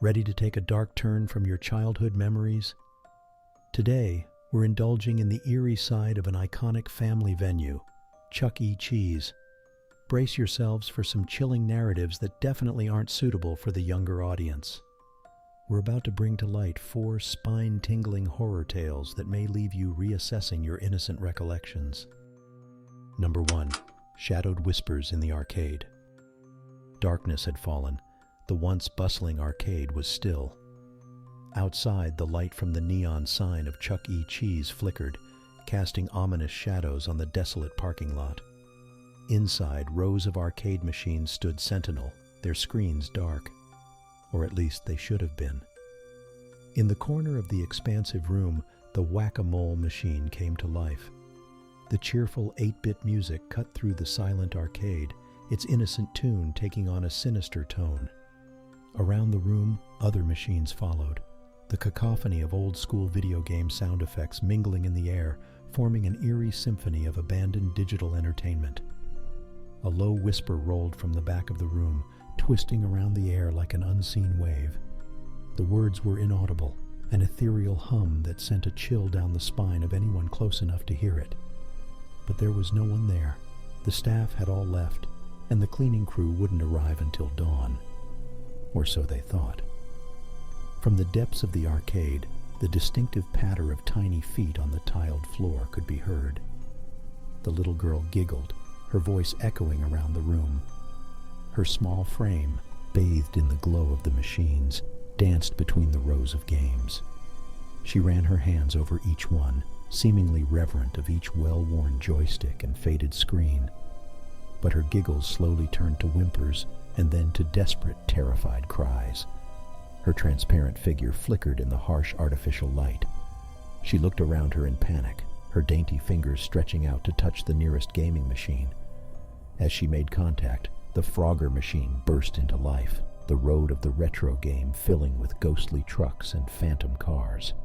Ready to take a dark turn from your childhood memories? Today, we're indulging in the eerie side of an iconic family venue, Chuck E. Cheese. Brace yourselves for some chilling narratives that definitely aren't suitable for the younger audience. We're about to bring to light 4 spine-tingling horror tales that may leave you reassessing your innocent recollections. Number 1. Shadowed whispers in the arcade. Darkness had fallen. The once bustling arcade was still. Outside, the light from the neon sign of Chuck E. Cheese flickered, casting ominous shadows on the desolate parking lot. Inside, rows of arcade machines stood sentinel, their screens dark. Or at least they should have been. In the corner of the expansive room, the whack-a-mole machine came to life. The cheerful 8-bit music cut through the silent arcade, its innocent tune taking on a sinister tone. Around the room, other machines followed, the cacophony of old-school video game sound effects mingling in the air, forming an eerie symphony of abandoned digital entertainment. A low whisper rolled from the back of the room, twisting around the air like an unseen wave. The words were inaudible, an ethereal hum that sent a chill down the spine of anyone close enough to hear it. But there was no one there. The staff had all left, and the cleaning crew wouldn't arrive until dawn. Or so they thought. From the depths of the arcade, the distinctive patter of tiny feet on the tiled floor could be heard. The little girl giggled, her voice echoing around the room. Her small frame, bathed in the glow of the machines, danced between the rows of games. She ran her hands over each one, seemingly reverent of each well-worn joystick and faded screen. But her giggles slowly turned to whimpers and then to desperate, terrified cries. Her transparent figure flickered in the harsh artificial light. She looked around her in panic, her dainty fingers stretching out to touch the nearest gaming machine. As she made contact, the Frogger machine burst into life, the road of the retro game filling with ghostly trucks and phantom cars.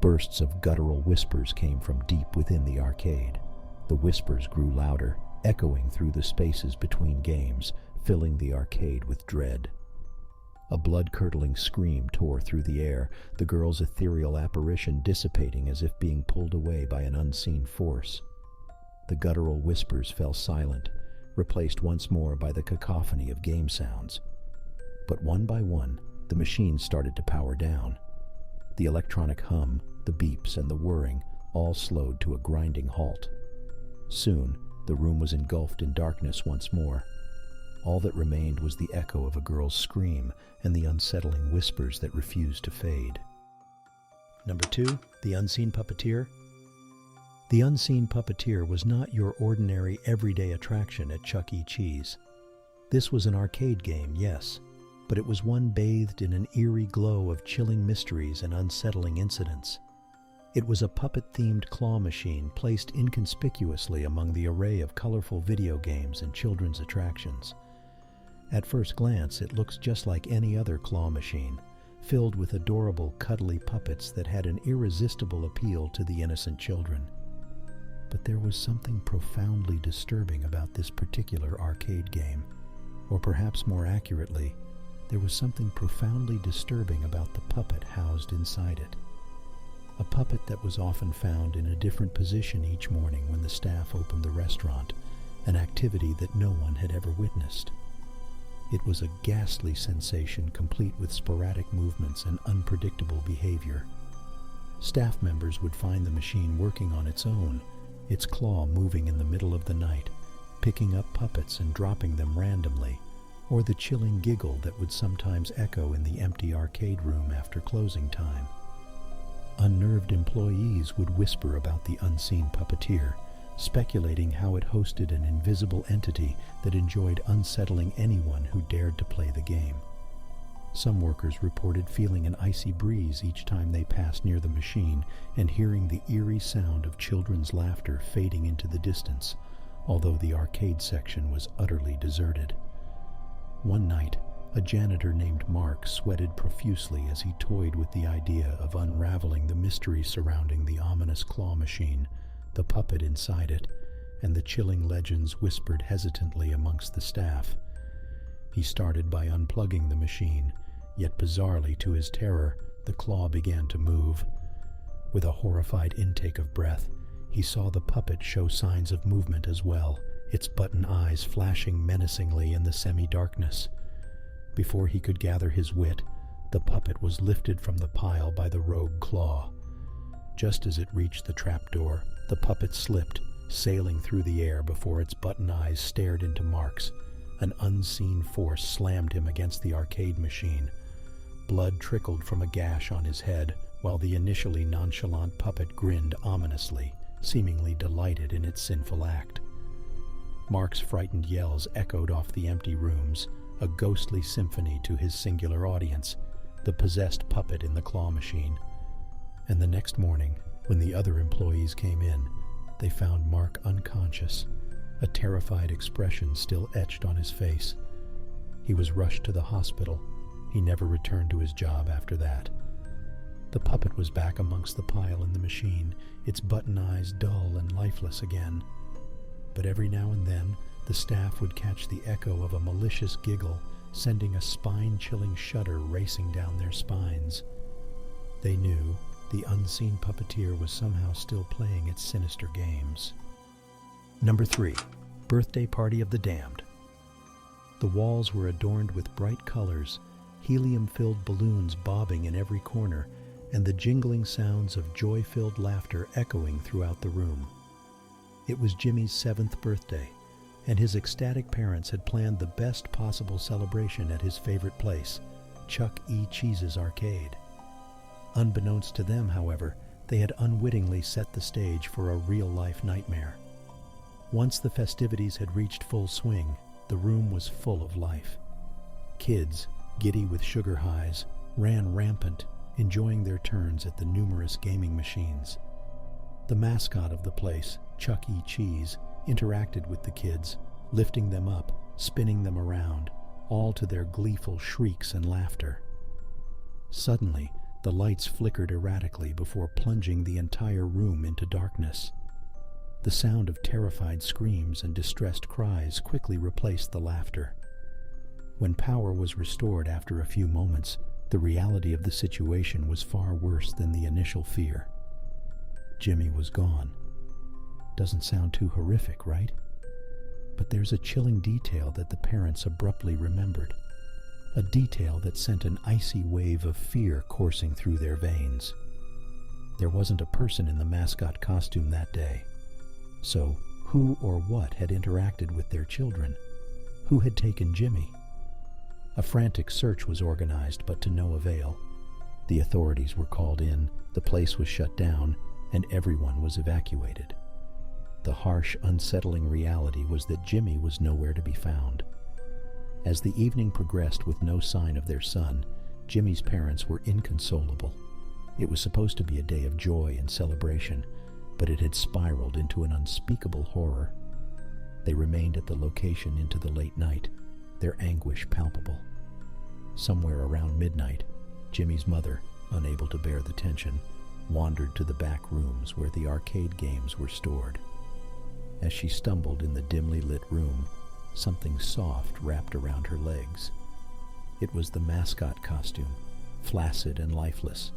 Bursts of guttural whispers came from deep within the arcade. The whispers grew louder, echoing through the spaces between games, filling the arcade with dread. A blood-curdling scream tore through the air, the girl's ethereal apparition dissipating as if being pulled away by an unseen force. The guttural whispers fell silent, replaced once more by the cacophony of game sounds. But one by one, the machines started to power down. The electronic hum, the beeps, and the whirring all slowed to a grinding halt. Soon, the room was engulfed in darkness once more. All that remained was the echo of a girl's scream and the unsettling whispers that refused to fade. Number 2, The Unseen Puppeteer. The Unseen Puppeteer was not your ordinary everyday attraction at Chuck E. Cheese. This was an arcade game, yes, but it was one bathed in an eerie glow of chilling mysteries and unsettling incidents. It was a puppet-themed claw machine placed inconspicuously among the array of colorful video games and children's attractions. At first glance, it looks just like any other claw machine, filled with adorable, cuddly puppets that had an irresistible appeal to the innocent children. But there was something profoundly disturbing about this particular arcade game. Or perhaps more accurately, there was something profoundly disturbing about the puppet housed inside it. A puppet that was often found in a different position each morning when the staff opened the restaurant, an activity that no one had ever witnessed. It was a ghastly sensation complete with sporadic movements and unpredictable behavior. Staff members would find the machine working on its own, its claw moving in the middle of the night, picking up puppets and dropping them randomly, or the chilling giggle that would sometimes echo in the empty arcade room after closing time. Unnerved employees would whisper about the unseen puppeteer, speculating how it hosted an invisible entity that enjoyed unsettling anyone who dared to play the game. Some workers reported feeling an icy breeze each time they passed near the machine and hearing the eerie sound of children's laughter fading into the distance, although the arcade section was utterly deserted. One night, a janitor named Mark sweated profusely as he toyed with the idea of unraveling the mystery surrounding the ominous claw machine, the puppet inside it, and the chilling legends whispered hesitantly amongst the staff. He started by unplugging the machine, yet bizarrely to his terror, the claw began to move. With a horrified intake of breath, he saw the puppet show signs of movement as well, its button eyes flashing menacingly in the semi-darkness. Before he could gather his wit, the puppet was lifted from the pile by the rogue claw. Just as it reached the trapdoor, the puppet slipped, sailing through the air before its button eyes stared into Mark's. An unseen force slammed him against the arcade machine. Blood trickled from a gash on his head, while the initially nonchalant puppet grinned ominously, seemingly delighted in its sinful act. Mark's frightened yells echoed off the empty rooms, a ghostly symphony to his singular audience, the possessed puppet in the claw machine. And the next morning, when the other employees came in, they found Mark unconscious, a terrified expression still etched on his face. He was rushed to the hospital. He never returned to his job after that. The puppet was back amongst the pile in the machine, its button eyes dull and lifeless again. But every now and then, the staff would catch the echo of a malicious giggle, sending a spine-chilling shudder racing down their spines. They knew the unseen puppeteer was somehow still playing its sinister games. Number 3. Birthday Party of the Damned. The walls were adorned with bright colors, helium-filled balloons bobbing in every corner, and the jingling sounds of joy-filled laughter echoing throughout the room. It was Jimmy's 7th birthday, and his ecstatic parents had planned the best possible celebration at his favorite place, Chuck E. Cheese's arcade. Unbeknownst to them, however, they had unwittingly set the stage for a real-life nightmare. Once the festivities had reached full swing, the room was full of life. Kids, giddy with sugar highs, ran rampant, enjoying their turns at the numerous gaming machines. The mascot of the place, Chuck E. Cheese, interacted with the kids, lifting them up, spinning them around, all to their gleeful shrieks and laughter. Suddenly, the lights flickered erratically before plunging the entire room into darkness. The sound of terrified screams and distressed cries quickly replaced the laughter. When power was restored after a few moments, the reality of the situation was far worse than the initial fear. Jimmy was gone. Doesn't sound too horrific, right? But there's a chilling detail that the parents abruptly remembered. A detail that sent an icy wave of fear coursing through their veins. There wasn't a person in the mascot costume that day. So, who or what had interacted with their children? Who had taken Jimmy? A frantic search was organized, but to no avail. The authorities were called in, the place was shut down, and everyone was evacuated. The harsh, unsettling reality was that Jimmy was nowhere to be found. As the evening progressed with no sign of their son, Jimmy's parents were inconsolable. It was supposed to be a day of joy and celebration, but it had spiraled into an unspeakable horror. They remained at the location into the late night, their anguish palpable. Somewhere around midnight, Jimmy's mother, unable to bear the tension, wandered to the back rooms where the arcade games were stored. As she stumbled in the dimly lit room, something soft wrapped around her legs. It was the mascot costume, flaccid and lifeless.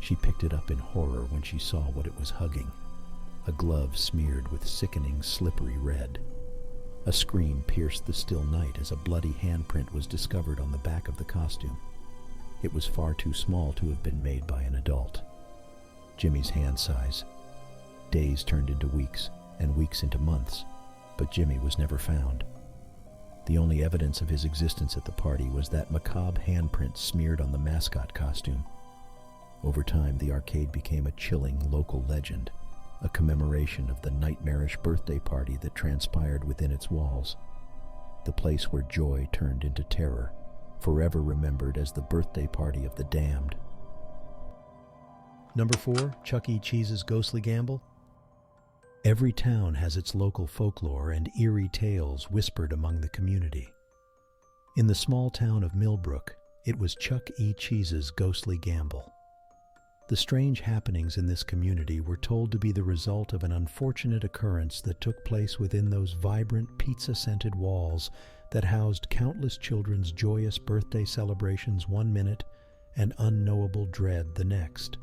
She picked it up in horror when she saw what it was hugging, a glove smeared with sickening, slippery red. A scream pierced the still night as a bloody handprint was discovered on the back of the costume. It was far too small to have been made by an adult. Jimmy's hand size. Days turned into weeks, and weeks into months, but Jimmy was never found. The only evidence of his existence at the party was that macabre handprint smeared on the mascot costume. Over time, the arcade became a chilling local legend, a commemoration of the nightmarish birthday party that transpired within its walls. The place where joy turned into terror, forever remembered as the birthday party of the damned. Number 4, Chuck E. Cheese's ghostly gamble. Every town has its local folklore and eerie tales whispered among the community. In the small town of Millbrook, it was Chuck E. Cheese's ghostly gamble. The strange happenings in this community were told to be the result of an unfortunate occurrence that took place within those vibrant pizza-scented walls that housed countless children's joyous birthday celebrations one minute and unknowable dread the next.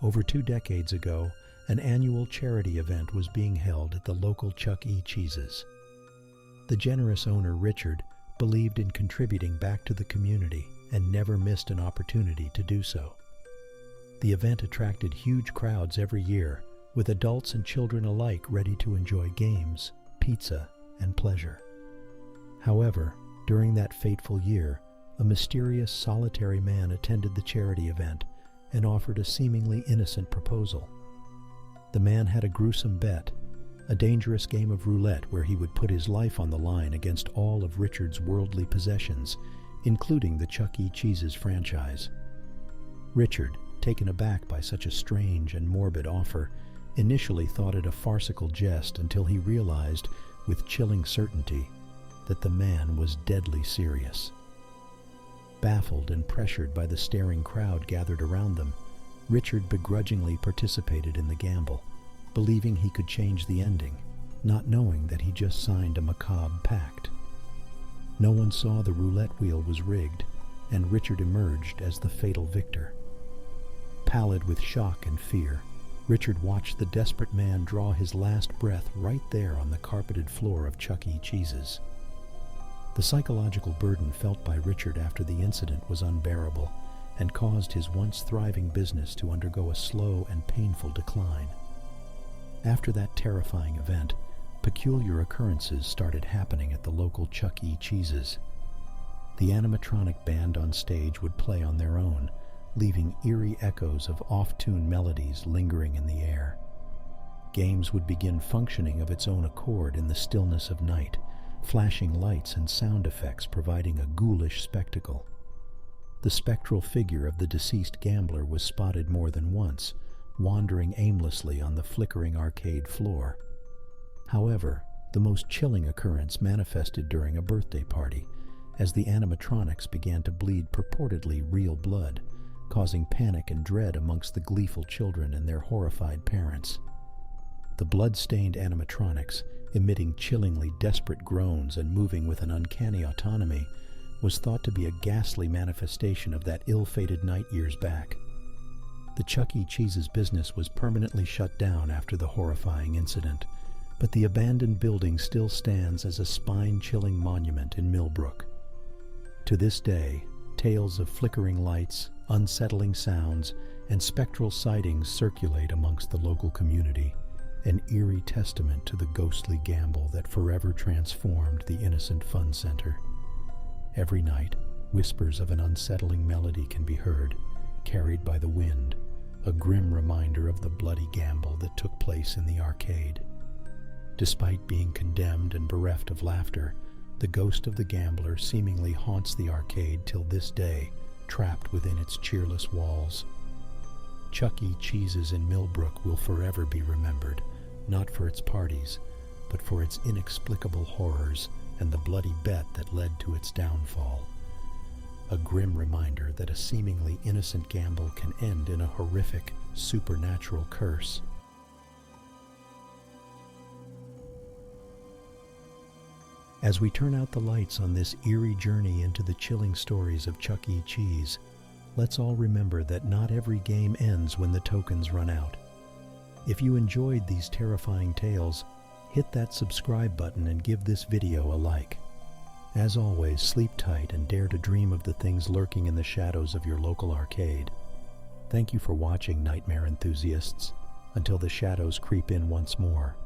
Over 2 decades ago, an annual charity event was being held at the local Chuck E. Cheese's. The generous owner, Richard, believed in contributing back to the community and never missed an opportunity to do so. The event attracted huge crowds every year, with adults and children alike ready to enjoy games, pizza, and pleasure. However, during that fateful year, a mysterious, solitary man attended the charity event and offered a seemingly innocent proposal. The man had a gruesome bet, a dangerous game of roulette where he would put his life on the line against all of Richard's worldly possessions, including the Chuck E. Cheese's franchise. Richard, taken aback by such a strange and morbid offer, initially thought it a farcical jest until he realized, with chilling certainty, that the man was deadly serious. Baffled and pressured by the staring crowd gathered around them, Richard begrudgingly participated in the gamble, believing he could change the ending, not knowing that he just signed a macabre pact. No one saw the roulette wheel was rigged, and Richard emerged as the fatal victor. Pallid with shock and fear, Richard watched the desperate man draw his last breath right there on the carpeted floor of Chuck E. Cheese's. The psychological burden felt by Richard after the incident was unbearable and caused his once thriving business to undergo a slow and painful decline. After that terrifying event, peculiar occurrences started happening at the local Chuck E. Cheese's. The animatronic band on stage would play on their own, leaving eerie echoes of off-tune melodies lingering in the air. Games would begin functioning of its own accord in the stillness of night, flashing lights and sound effects providing a ghoulish spectacle. The spectral figure of the deceased gambler was spotted more than once, wandering aimlessly on the flickering arcade floor. However, the most chilling occurrence manifested during a birthday party, as the animatronics began to bleed purportedly real blood, causing panic and dread amongst the gleeful children and their horrified parents. The blood-stained animatronics, emitting chillingly desperate groans and moving with an uncanny autonomy, was thought to be a ghastly manifestation of that ill-fated night years back. The Chuck E. Cheese's business was permanently shut down after the horrifying incident, but the abandoned building still stands as a spine-chilling monument in Millbrook. To this day, tales of flickering lights, unsettling sounds, and spectral sightings circulate amongst the local community, an eerie testament to the ghostly gamble that forever transformed the innocent fun center. Every night, whispers of an unsettling melody can be heard, carried by the wind, a grim reminder of the bloody gamble that took place in the arcade. Despite being condemned and bereft of laughter, the ghost of the gambler seemingly haunts the arcade till this day, trapped within its cheerless walls. Chuck E. Cheese's in Millbrook will forever be remembered, not for its parties, but for its inexplicable horrors and the bloody bet that led to its downfall. A grim reminder that a seemingly innocent gamble can end in a horrific, supernatural curse. As we turn out the lights on this eerie journey into the chilling stories of Chuck E. Cheese, let's all remember that not every game ends when the tokens run out. If you enjoyed these terrifying tales, hit that subscribe button and give this video a like. As always, sleep tight and dare to dream of the things lurking in the shadows of your local arcade. Thank you for watching, nightmare enthusiasts. Until the shadows creep in once more.